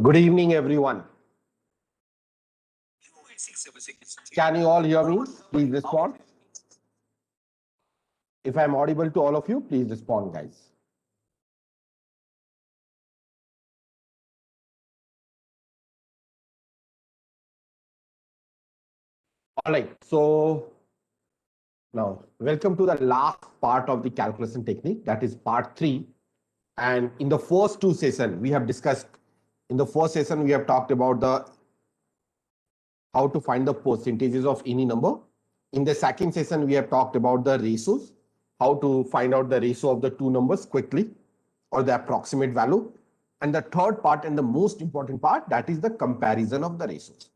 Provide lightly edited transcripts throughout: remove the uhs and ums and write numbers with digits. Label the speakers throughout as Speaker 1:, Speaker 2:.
Speaker 1: Good evening, everyone. Can you all hear me? Please respond. If I'm audible to all of you, please respond, guys. All right. So now, welcome to the last part of the calculation technique. That is part 3. And in the first two sessions, we have discussed. In the first session, we have talked about how to find the percentages of any number. In the second session, we have talked about the ratios, how to find out the ratio of the two numbers quickly or the approximate value. And the third part and the most important part, that is the comparison of the ratios.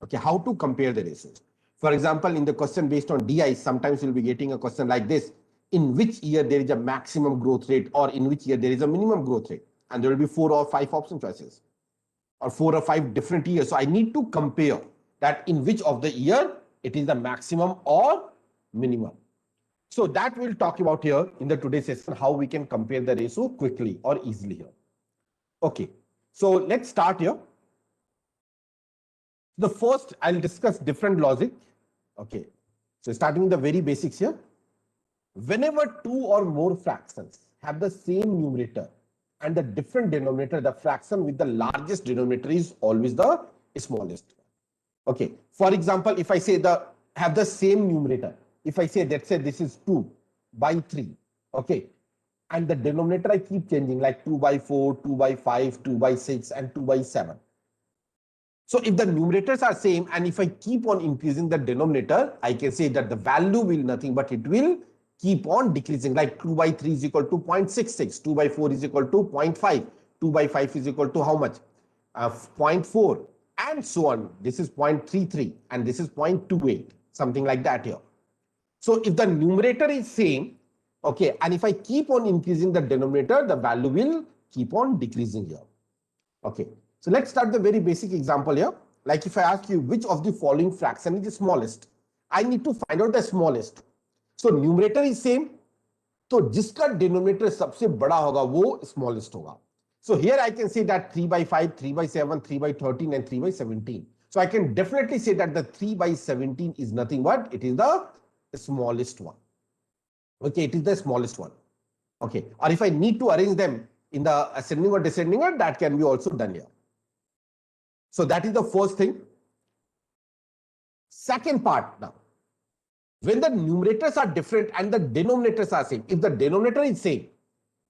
Speaker 1: Okay, how to compare the ratios. For example, in the question based on DI, sometimes you'll be getting a question like this: in which year there is a maximum growth rate, or in which year there is a minimum growth rate? And there will be 4 or 5 option choices, or 4 or 5 different years. So I need to compare that in which of the year it is the maximum or minimum. So that we'll talk about here in the today's session, how we can compare the ratio quickly or easily here. Okay, so let's start here. The first, I'll discuss different logic. Okay, so starting with the very basics here. Whenever two or more fractions have the same numerator and the different denominator, the fraction with the largest denominator is always the smallest. Okay, for example, if I say have the same numerator, if I say, let's say this is 2 by 3, okay, and the denominator I keep changing, like 2 by 4, 2 by 5, 2 by 6, and 2 by 7. So if the numerators are same, and if I keep on increasing the denominator, I can say that the value will nothing but it will keep on decreasing. Like 2 by 3 is equal to 0.66, 2 by 4 is equal to 0.5, 2 by 5 is equal to how much? 0.4, and so on. This is 0.33 and this is 0.28, something like that here. So if the numerator is same, okay, and if I keep on increasing the denominator, the value will keep on decreasing here. Okay, so let's start the very basic example here. Like if I ask you which of the following fraction is the smallest, I need to find out the smallest. So numerator is same, तो जिसका denominator सबसे बड़ा होगा वो smallest होगा. So here I can say that 3 by 5, 3 by 7, 3 by 13, and 3 by 17. So I can definitely say that the 3 by 17 is nothing but it is the smallest one. Okay, it is the smallest one. Okay, or if I need to arrange them in the ascending or descending order, that can be also done here. So that is the first thing. Second part now. When the numerators are different and the denominators are same, if the denominator is same,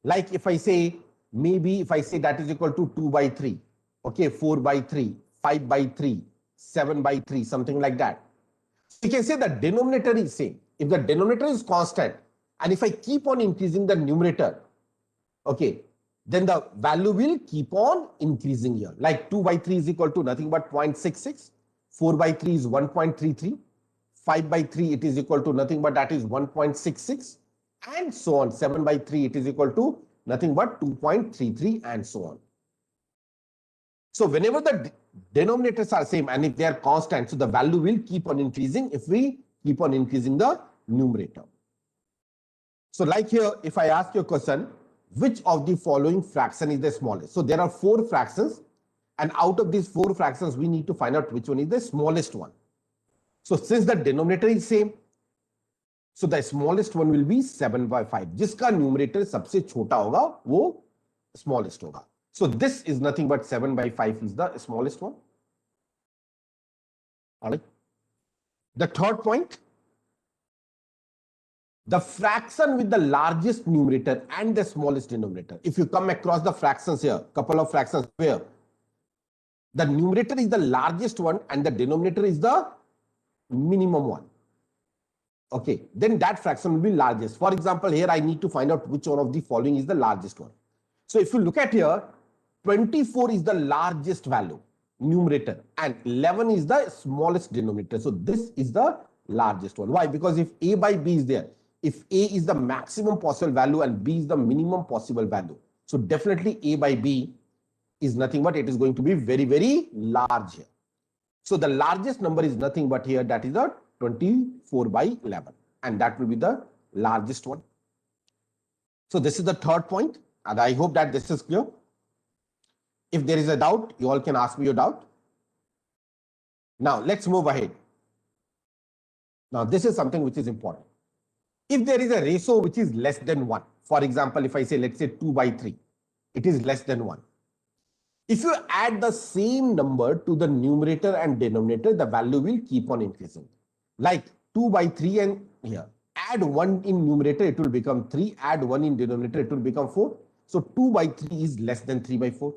Speaker 1: like if I say, maybe if I say that is equal to 2 by 3, okay, 4 by 3, 5 by 3, 7 by 3, something like that. So you can say the denominator is same. If the denominator is constant, and if I keep on increasing the numerator, okay, then the value will keep on increasing here. Like 2 by 3 is equal to nothing but 0.66, 4 by 3 is 1.33, 5 by 3 it is equal to nothing but that is 1.66, and so on. 7 by 3 it is equal to nothing but 2.33, and so on. So whenever the denominators are same and if they are constant, so the value will keep on increasing if we keep on increasing the numerator. So like here, if I ask you a question, which of the following fraction is the smallest? So there are 4 fractions, and out of these 4 fractions, we need to find out which one is the smallest one. So since the denominator is same, so the smallest one will be 7 by 5. जिसका numerator सबसे छोटा होगा वो smallest होगा. So this is nothing but 7 by 5 is the smallest one. All right. The third point, the fraction with the largest numerator and the smallest denominator. If you come across the fractions here, couple of fractions where the numerator is the largest one and the denominator is the minimum one, okay, then that fraction will be largest. For example, here I need to find out which one of the following is the largest one. So if you look at here, 24 is the largest value, numerator, and 11 is the smallest denominator. So this is the largest one. Why? Because if A by B is there, if A is the maximum possible value and B is the minimum possible value, so definitely A by B is nothing but it is going to be very, very large here. So the largest number is nothing but here, that is the 24 by 11, and that will be the largest one. So this is the third point, and I hope that this is clear. If there is a doubt, you all can ask me your doubt. Now let's move ahead. Now this is something which is important. If there is a ratio which is less than 1, for example, if I say, let's say 2 by 3, it is less than 1. If you add the same number to the numerator and denominator, the value will keep on increasing. Like 2 by 3 and here. Add 1 in numerator, it will become 3. Add 1 in denominator, it will become 4. So 2 by 3 is less than 3 by 4.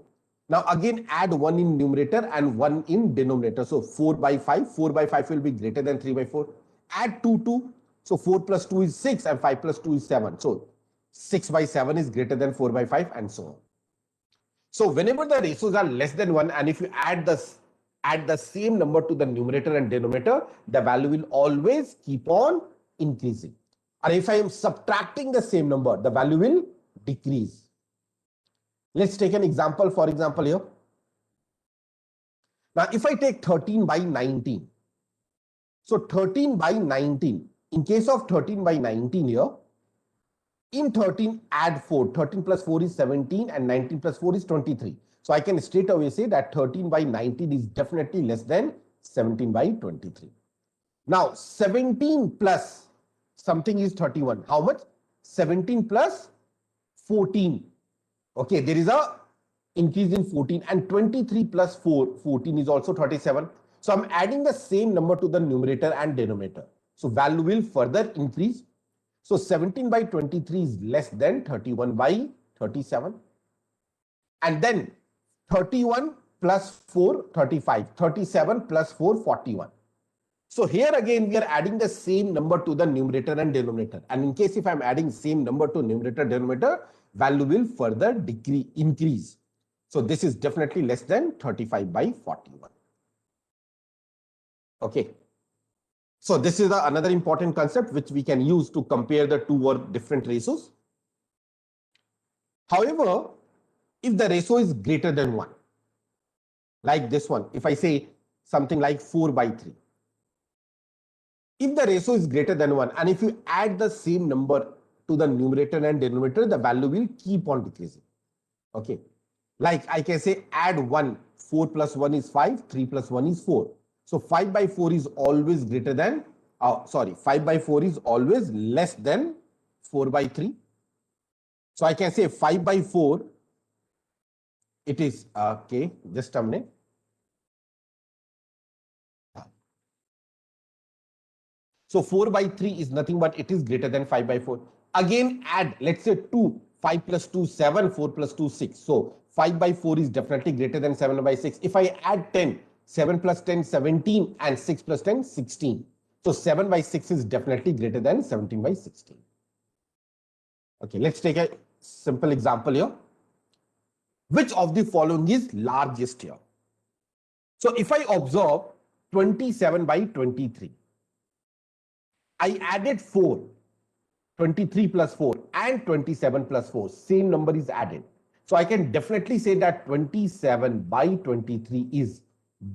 Speaker 1: Now again add 1 in numerator and 1 in denominator. So 4 by 5. 4 by 5 will be greater than 3 by 4. Add 2. So 4 plus 2 is 6 and 5 plus 2 is 7. So 6 by 7 is greater than 4 by 5 and so on. So whenever the ratios are less than 1 and if you add the same number to the numerator and denominator, the value will always keep on increasing. And if I am subtracting the same number, the value will decrease. Let's take an example, for example here. Now if I take 13 by 19, so 13 by 19, in case of 13 by 19 here, in 13 add 4, 13 plus 4 is 17 and 19 plus 4 is 23. So I can straight away say that 13 by 19 is definitely less than 17 by 23. Now 17 plus something is 31. How much? 17 plus 14. Okay, there is a increase in 14 and 23 plus 14 is also 37. So I'm adding the same number to the numerator and denominator. So value will further increase. So 17 by 23 is less than 31 by 37. And then 31 plus 4, 35. 37 plus 4, 41. So here again, we are adding the same number to the numerator and denominator. And in case if I'm adding same number to numerator, denominator, value will further increase. So this is definitely less than 35 by 41. Okay. So this is another important concept which we can use to compare the two or different ratios. However, if the ratio is greater than 1, like this one, if I say something like 4 by 3, if the ratio is greater than 1 and if you add the same number to the numerator and denominator, the value will keep on decreasing. Okay, like I can say add 1, 4 plus 1 is 5, 3 plus 1 is 4. So 5 by 4 is always greater than, 5 by 4 is always less than 4 by 3. So I can say 5 by 4, it is, okay, just a minute. So 4 by 3 is nothing but it is greater than 5 by 4. Again add, let's say 2, 5 plus 2, 7, 4 plus 2, 6. So 5 by 4 is definitely greater than 7 by 6. If I add 10, 7 plus 10, 17 and 6 plus 10, 16. So 7 by 6 is definitely greater than 17 by 16. Okay, let's take a simple example here. Which of the following is largest here? So if I observe 27 by 23, I added 4, 23 plus 4 and 27 plus 4, same number is added. So I can definitely say that 27 by 23 is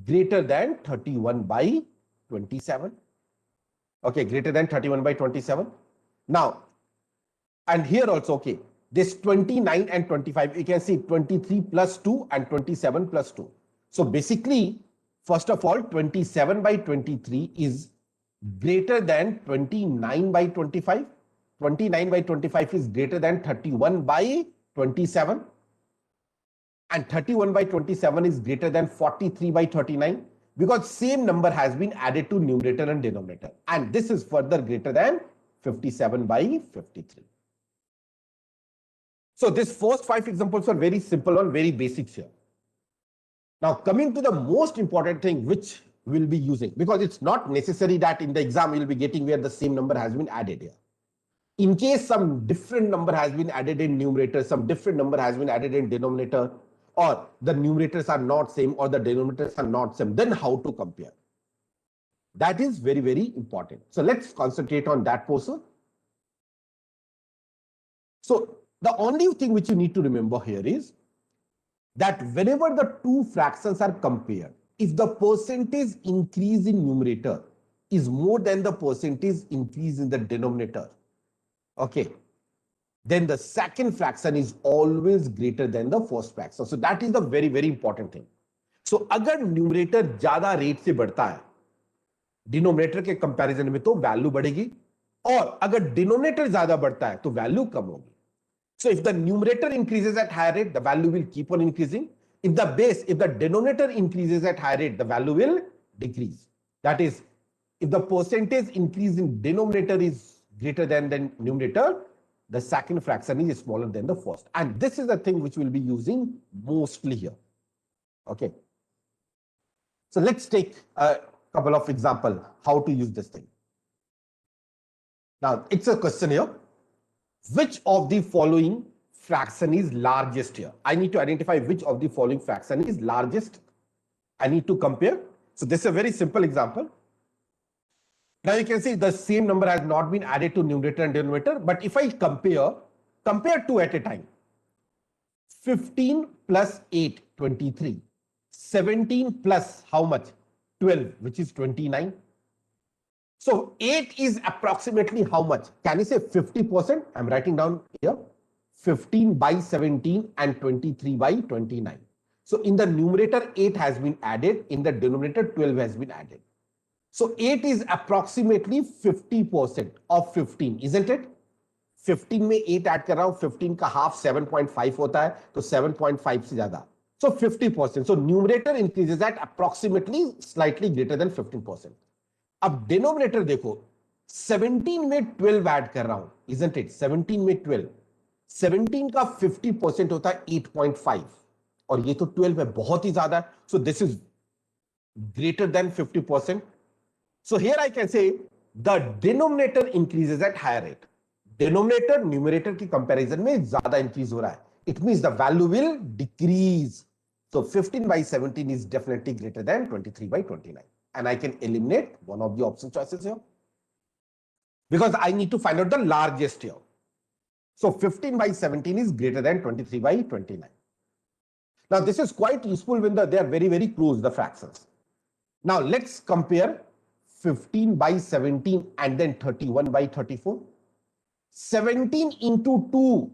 Speaker 1: greater than 31 by 27. Okay, greater than 31 by 27. Now, and here also, okay, this 29 and 25, you can see 23 plus 2 and 27 plus 2. So basically, first of all, 27 by 23 is greater than 29 by 25. 29 by 25 is greater than 31 by 27. And 31 by 27 is greater than 43 by 39 because same number has been added to numerator and denominator. And this is further greater than 57 by 53. So these first 5 examples are very simple and very basic here. Now coming to the most important thing which we'll be using, because it's not necessary that in the exam you'll be getting where the same number has been added here. In case some different number has been added in numerator, some different number has been added in denominator, or the numerators are not same or the denominators are not same, then how to compare? That is very, very important. So let's concentrate on that portion. So the only thing which you need to remember here is that whenever the two fractions are compared, if the percentage increase in numerator is more than the percentage increase in the denominator, okay, then the second fraction is always greater than the first fraction. So that is the very, very important thing. So अगर numerator ज्यादा rate से बढ़ता है denominator के comparison में तो value बढ़ेगी, और अगर डिनोमिनेटर ज्यादा बढ़ता है तो वैल्यू कम होगी. So if the numerator increases at higher rate, the value will keep on increasing. If the denominator increases at higher rate, the value will decrease. That is, if the percentage increase in denominator is greater than the numerator, the second fraction is smaller than the first. And this is the thing which we'll be using mostly here. Okay. So let's take a couple of examples how to use this thing. Now, it's a question here. Which of the following fraction is largest here? I need to identify which of the following fraction is largest. I need to compare. So this is a very simple example. Now you can see the same number has not been added to numerator and denominator. But if I compare two at a time. 15 plus 8, 23. 17 plus how much? 12, which is 29. So 8 is approximately how much? Can you say 50%? I'm writing down here. 15 by 17 and 23 by 29. So in the numerator 8 has been added, in the denominator 12 has been added. So 8 is approximately 50% of 15, isn't it? 15 में 8 add कर रहा हूं, 15 का half 7.5 होता है, तो 7.5 से ज्यादा. So 50%. So numerator increases at approximately slightly greater than 15%. अब डिनोमिनेटर देखो, 17 में 12 ऐड कर रहा हूं, isn't it? 17 में 12, 17 का 50% होता है 8.5, और ये तो 12 है, बहुत ही ज्यादा है. So this is greater than 50%. So here I can say the denominator increases at higher rate. Denominator numerator की कंपैरिजन में ज्यादा इंक्रीज हो रहा है. It means the value will decrease. So 15 by 17 is definitely greater than 23 by 29. And I can eliminate one of the option choices here, because I need to find out the largest here. So 15 by 17 is greater than 23 by 29. Now this is quite useful when they are very, very close, the fractions. Now let's compare 15 by 17 and then 31 by 34. 17 into 2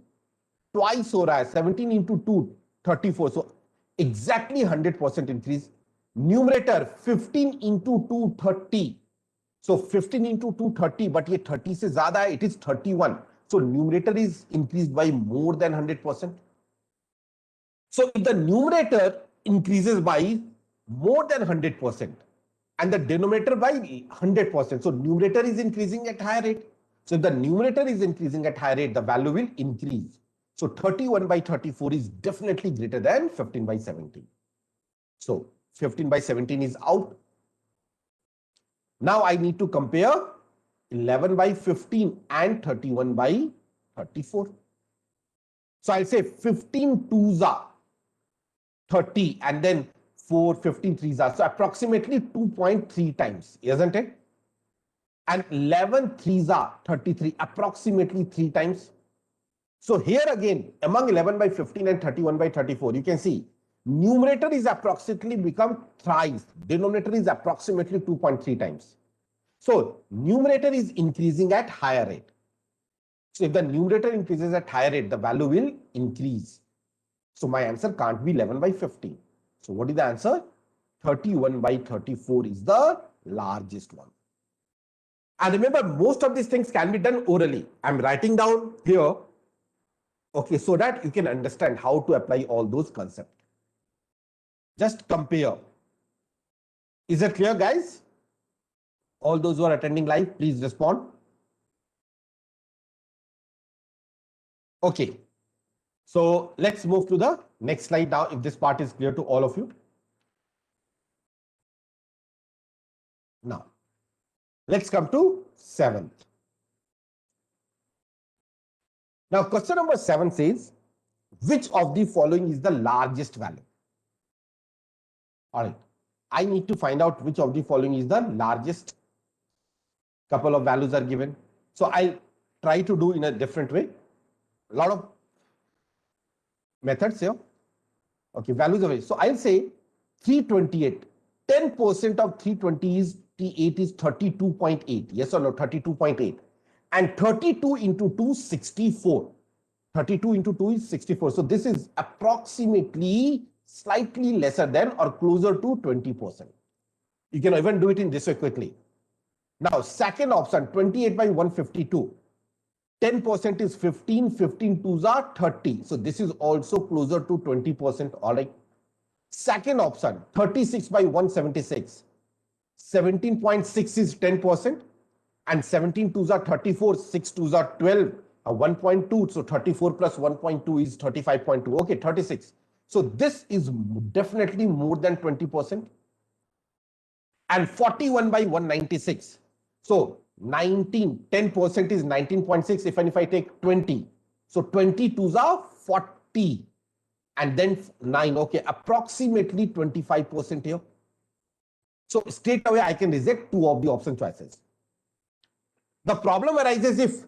Speaker 1: twice हो रहा है, 17 into 2 34, so exactly 100% increase. Numerator 15 into 2 30, so 15 into 2 30, but ये 30 से ज्यादा है, it is 31, so numerator is increased by more than 100%. So if the numerator increases by more than 100% and the denominator by 100%, so numerator is increasing at higher rate. So if the numerator is increasing at higher rate, the value will increase. So 31 by 34 is definitely greater than 15 by 17. So 15 by 17 is out. Now I need to compare 11 by 15 and 31 by 34. So I'll say 15 twos are 30 and then 4, 15 threes are. So approximately 2.3 times, isn't it? And 11 threes are 33, approximately 3 times. So here again, among 11 by 15 and 31 by 34, you can see numerator is approximately become thrice, denominator is approximately 2.3 times. So numerator is increasing at higher rate. So if the numerator increases at higher rate, the value will increase. So my answer can't be 11 by 15. So what is the answer? 31 by 34 is the largest one. And remember, most of these things can be done orally. I'm writing down here, okay, so that you can understand how to apply all those concepts. Just compare. Is it clear, guys? All those who are attending live, please respond. Okay. So let's move to the next slide now, if this part is clear to all of you. Now, let's come to 7th. Now, question number 7 says, which of the following is the largest value? All right. I need to find out which of the following is the largest. Couple of values are given. So I'll try to do in a different way. A lot of methods here. Okay, values away. So I'll say 328. 10% of 328 is 32.8. Yes or no? 32.8. And 32 into 2, 64. 32 into 2 is 64. So this is approximately slightly lesser than or closer to 20%. You can even do it in this way quickly. Now, second option, 28 by 152. 10% is 15, 15 twos are 30. So this is also closer to 20%. All right. Second option, 36 by 176. 17.6 is 10%. And 17 twos are 34, 6 twos are 12, 1.2. So 34 plus 1.2 is 35.2. Okay, 36. So this is definitely more than 20%. And 41 by 196. So 10% is 19.6. If I take 20, so 22s are 40 and then 9. Okay, approximately 25% here. So straight away I can reject two of the option choices. The problem arises if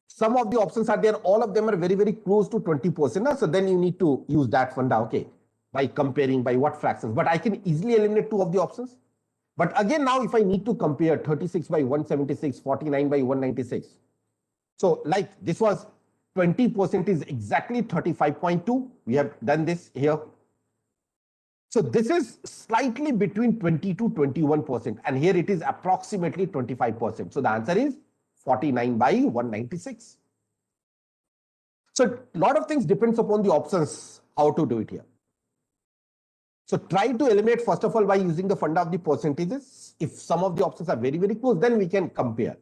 Speaker 1: some of the options are there, all of them are very, very close to 20%. So then you need to use that funda, okay, by comparing by what fractions. But I can easily eliminate two of the options. But again, now if I need to compare 36 by 176, 49 by 196. So like this was 20% is exactly 35.2. We have done this here. So this is slightly between 20 to 21%. And here it is approximately 25%. So the answer is 49 by 196. So a lot of things depends upon the options, how to do it here. So try to eliminate first of all by using the funda of the percentages. If some of the options are very, very close, then we can compare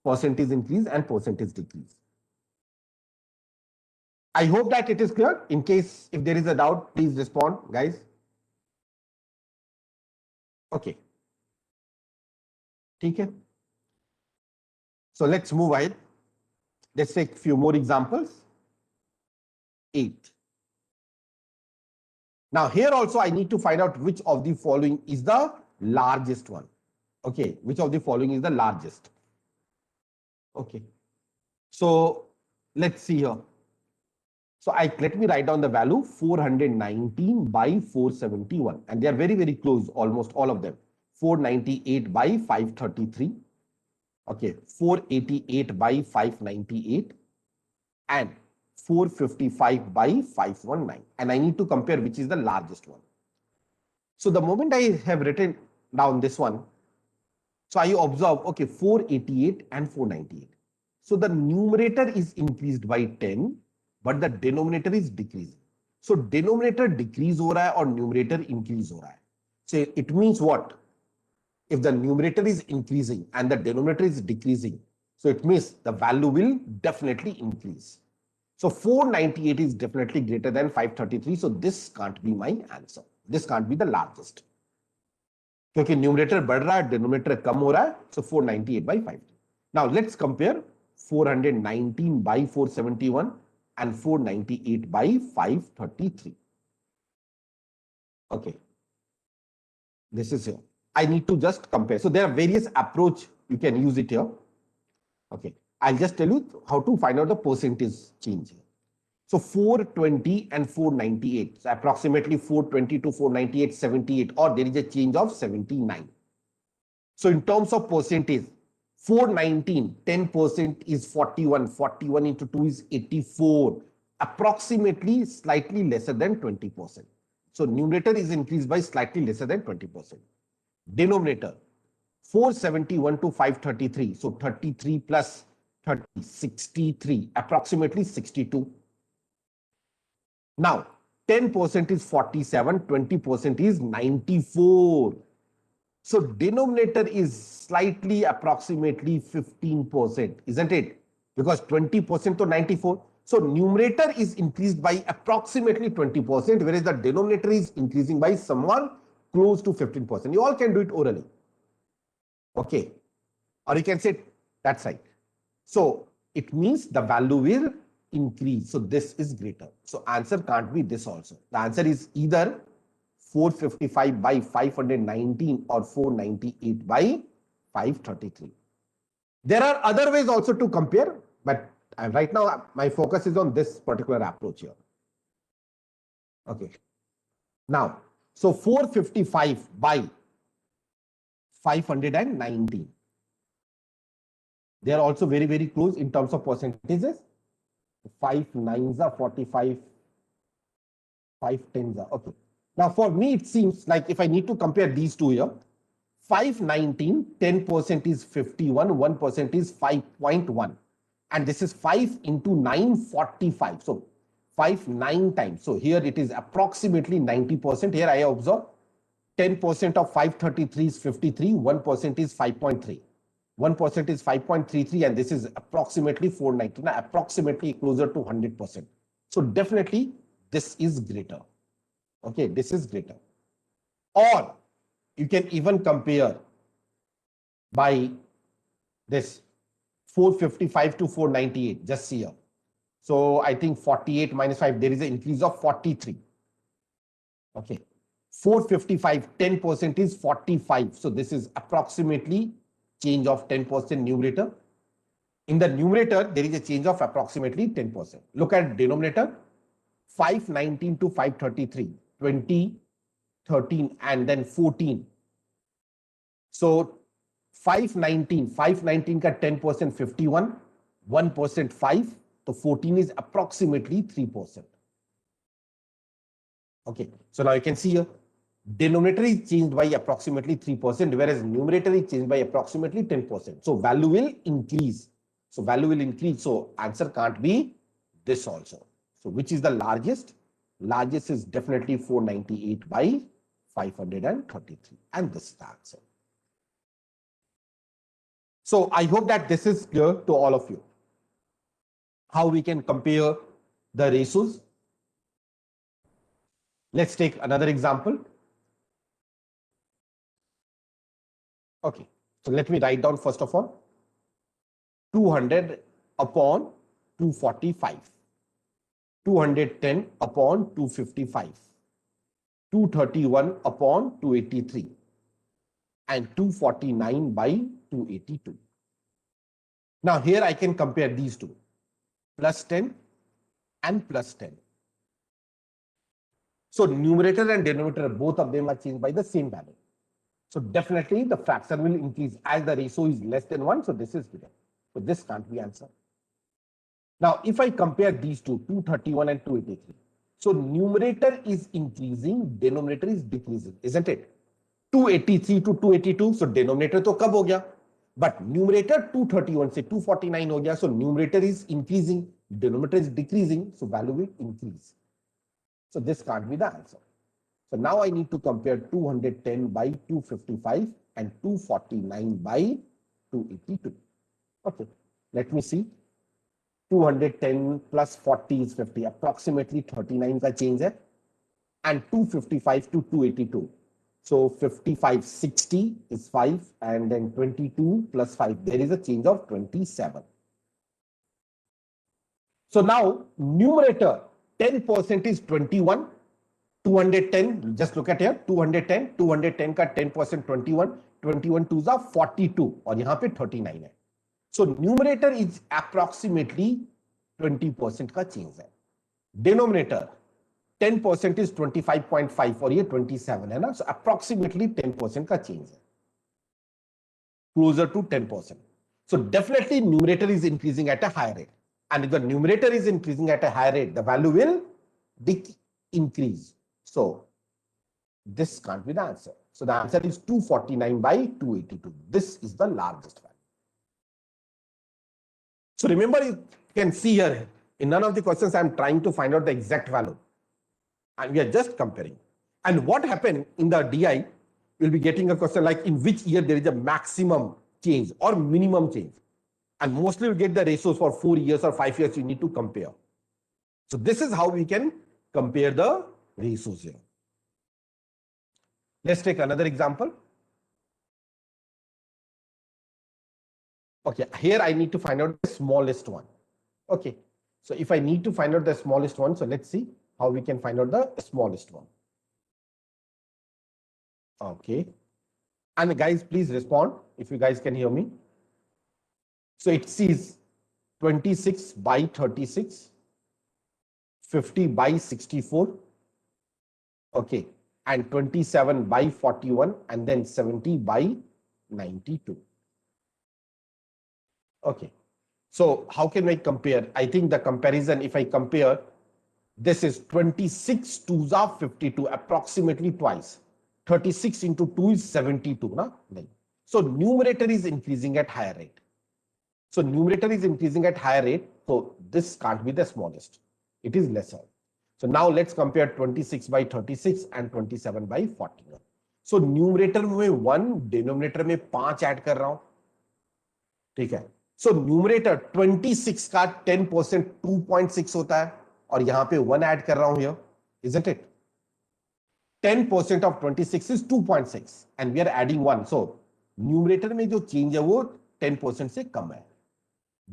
Speaker 1: percentage increase and percentage decrease. I hope that it is clear. In case if there is a doubt, please respond, guys. Okay. Okay. So let's move ahead. Let's take a few more examples. 8. Now here also I need to find out which of the following is the largest one. Okay, which of the following is the largest? Okay. So let's see here. So let me write down the value 419 by 471 and they are very, very close, almost all of them. 498 by 533. Okay, 488 by 598 and 455 by 519. And I need to compare which is the largest one. So the moment I have written down this one, so I observe, okay, 488 and 498. So the numerator is increased by 10, but the denominator is decreasing. So denominator decrease हो रहा है और numerator increase हो रहा है. So it means what? If the numerator is increasing and the denominator is decreasing, so it means the value will definitely increase. So 498 is definitely greater than 533. So this can't be my answer. This can't be the largest. क्योंकि numerator बढ़ रहा है, denominator कम हो रहा है. So 498 by 5. Now let's compare 419 by 471 and 498 by 533. Okay. This is here. I need to just compare. So there are various approach you can use it here. Okay. I'll just tell you how to find out the percentage change here. So 420 and 498. So approximately 420 to 498, 78, or there is a change of 79. So in terms of percentage, 419, 10% is 41. 41 into 2 is 84. Approximately slightly lesser than 20%. So numerator is increased by slightly lesser than 20%. Denominator, 471 to 533. So 33 plus 30, 63, approximately 62. Now, 10% is 47, 20% is 94. So denominator is slightly approximately 15%, isn't it? Because 20% to 94. So numerator is increased by approximately 20%, whereas the denominator is increasing by somewhat close to 15%. You all can do it orally. Okay. Or you can say that's right. So it means the value will increase. So this is greater. So answer can't be this also. The answer is either 455 by 519 or 498 by 533. There are other ways also to compare, but right now my focus is on this particular approach here. Okay. Now, so 455 by 519. They are also very, very close in terms of percentages. 5 nines are 45, 5 tens are, okay. Now for me, it seems like if I need to compare these two here, 519, 10% is 51, 1% is 5.1. And this is 5 into 9, 45. So 5 9 times. So here it is approximately 90%. Here I observe 10% of 533 is 53, 1% is 5.3. 1% is 5.33, and this is approximately 499, approximately closer to 100%. So definitely this is greater. Okay, this is greater. Or you can even compare by this 455 to 498, just see here. So I think 48 minus 5, there is an increase of 43. Okay, 455, 10% is 45. So this is approximately change of 10% numerator. In the numerator, there is a change of approximately 10%. Look at denominator, 519 to 533, 20, 13, and then 14. So 519 ka 10% 51, 1% 5, so 14 is approximately 3%. Okay, so now you can see here, denominator is changed by approximately 3%, whereas numerator is changed by approximately 10%. So value will increase. So value will increase. So answer can't be this also. So which is the largest? Largest is definitely 498 by 533. And this is the answer. So I hope that this is clear to all of you. How we can compare the ratios. Let's take another example. Okay, so let me write down first of all 200 upon 245, 210 upon 255, 231 upon 283, and 249 by 282. Now here I can compare these two, plus 10 and plus 10. So numerator and denominator, both of them are changed by the same value. So definitely the fraction will increase as the ratio is less than 1. So this is given. So this can't be answered. Now if I compare these two, 231 and 283. So numerator is increasing, denominator is decreasing, isn't it? 283 to 282. So denominator to kab ho gaya? But numerator 231 se 249 ho gaya. So numerator is increasing, denominator is decreasing. So value will increase. So this can't be the answer. So now I need to compare 210 by 255 and 249 by 282. Okay, let me see. 210 plus 40 is 50, approximately 39 ka change hai. And 255 to 282. So 55, 60 is 5, and then 22 plus 5, there is a change of 27. So now numerator 10% is 21. 210, just look at here, 210 का 10% 21, 21 twos are 42 और यहाँ पे 39 है. So numerator is approximately 20% का change है. Denominator 10% is 25.5 और ये 27 है ना, so approximately 10% का change है. Closer to 10%. So definitely numerator is increasing at a higher rate. And if the numerator is increasing at a higher rate, the value will increase. So this can't be the answer. So the answer is 249 by 282. This is the largest value. So remember, you can see here, in none of the questions, I'm trying to find out the exact value. And we are just comparing. And what happened in the DI, you'll be getting a question like in which year there is a maximum change or minimum change. And mostly you get the ratios for 4 years or 5 years you need to compare. So this is how we can compare the ratios here. Let's take another example. Okay, here I need to find out the smallest one. Okay, so if I need to find out the smallest one, so let's see how we can find out the smallest one. Okay, and guys, please respond if you guys can hear me. So it says 26 by 36, 50 by 64, okay, and 27 by 41, and then 70 by 92. Okay, So how can I compare? I think the comparison, if I compare, this is 26 2s are 52, approximately twice. 36 into 2 is 72. Na? So numerator is increasing at higher rate. So numerator is increasing at higher rate. So this can't be the smallest. It is lesser. So now let's compare 26 by 36 and 27 by 41. So numerator में 1, denominator में 5 add कर रहा हूं. ठीक है. So numerator 26 का 10% 2.6 होता है और यहां पे 1 ऐड कर रहा हूं here, isn't it? 10% of 26 is 2.6 and we are adding 1. So numerator में जो change है वो 10% से कम है.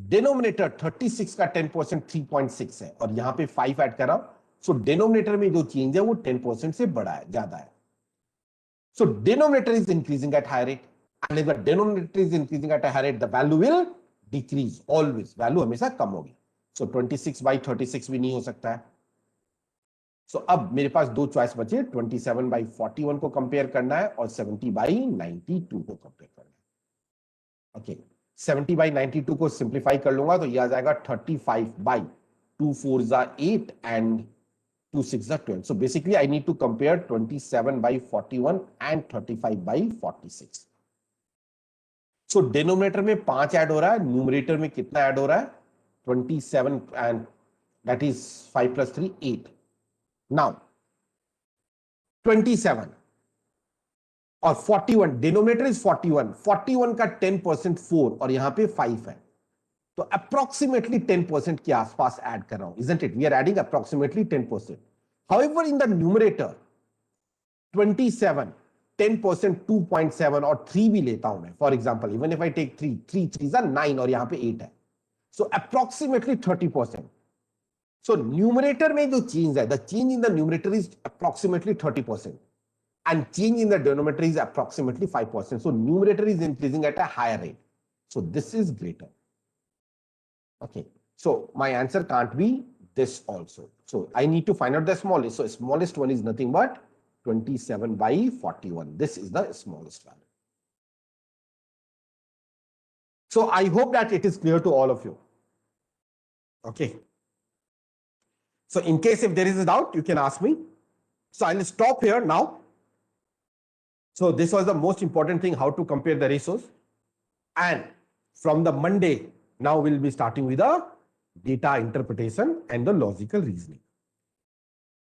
Speaker 1: Denominator 36 का 10% 3.6 है और यहां पे 5 ऐड कर रहा हूं. So denominator में जो change है वो 10% से बड़ा है, ज्यादा है. So denominator is increasing at higher rate, and if the denominator is increasing at a higher rate, the value will decrease always. Value हमेशा कम होगी. So 26 by 36 भी नहीं हो सकता है. So अब मेरे पास दो चॉइस बचे, 27 by 41 को कंपेयर करना है और 70 by 92 को कंपेयर करना है. ओके, 70 by 92 को सिंप्लीफाई कर लूंगा तो यह आ जाएगा 35 by 2 4s are 8 and 2 6s are 12. So basically I need to compare 27 by 41 and 35 by 46. So denominator में 5 ऐड हो रहा है, numerator में कितना ऐड हो रहा है? 27 and that is 5 plus 3 8. Now 27 और 41, denominator is 41. 41 का 10% 4 और यहां पे 5 है, तो approximately 10% के आसपास ऐड कर रहा हूं, isn't it? We are adding approximately 10%. However, in the numerator 27, 10% 2.7 और 3 भी लेता हूं मैं. For example, even if I take 3, 3 3s are 9 और यहां पे 8 है, so approximately 30%. So numerator में जो change है, the change in the numerator is approximately 30% and change in the denominator is approximately 5%. So numerator is increasing at a higher rate. So this is greater. Okay, so my answer can't be this also. So I need to find out the smallest. So smallest one is nothing but 27 by 41. This is the smallest value. So I hope that it is clear to all of you. Okay. So in case if there is a doubt, you can ask me. So I'll stop here now. So this was the most important thing, how to compare the ratios. And from the Monday, now we'll be starting with the data interpretation and the logical reasoning.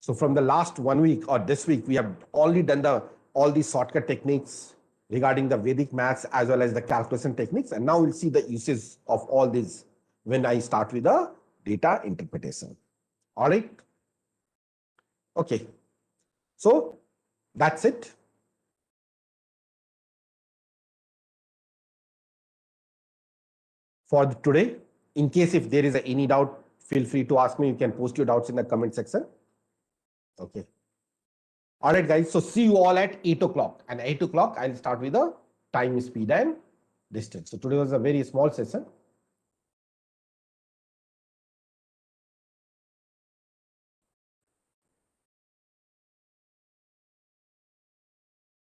Speaker 1: So from the last 1 week or this week, we have only done all these shortcut techniques regarding the Vedic maths as well as the calculation techniques. And now we'll see the uses of all these when I start with the data interpretation. All right. Okay. So that's it. For today. In case if there is any doubt, feel free to ask me. You can post your doubts in the comment section. Okay. All right, guys. So see you all at 8 o'clock. And 8 o'clock, I'll start with the time, speed, and distance. So today was a very small session.